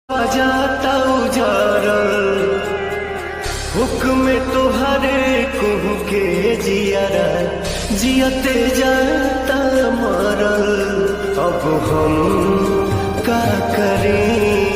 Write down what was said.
जाता उजारल हुक्म तुहरे कुहू के जियारा जियते जाता मरल। अब हम का करें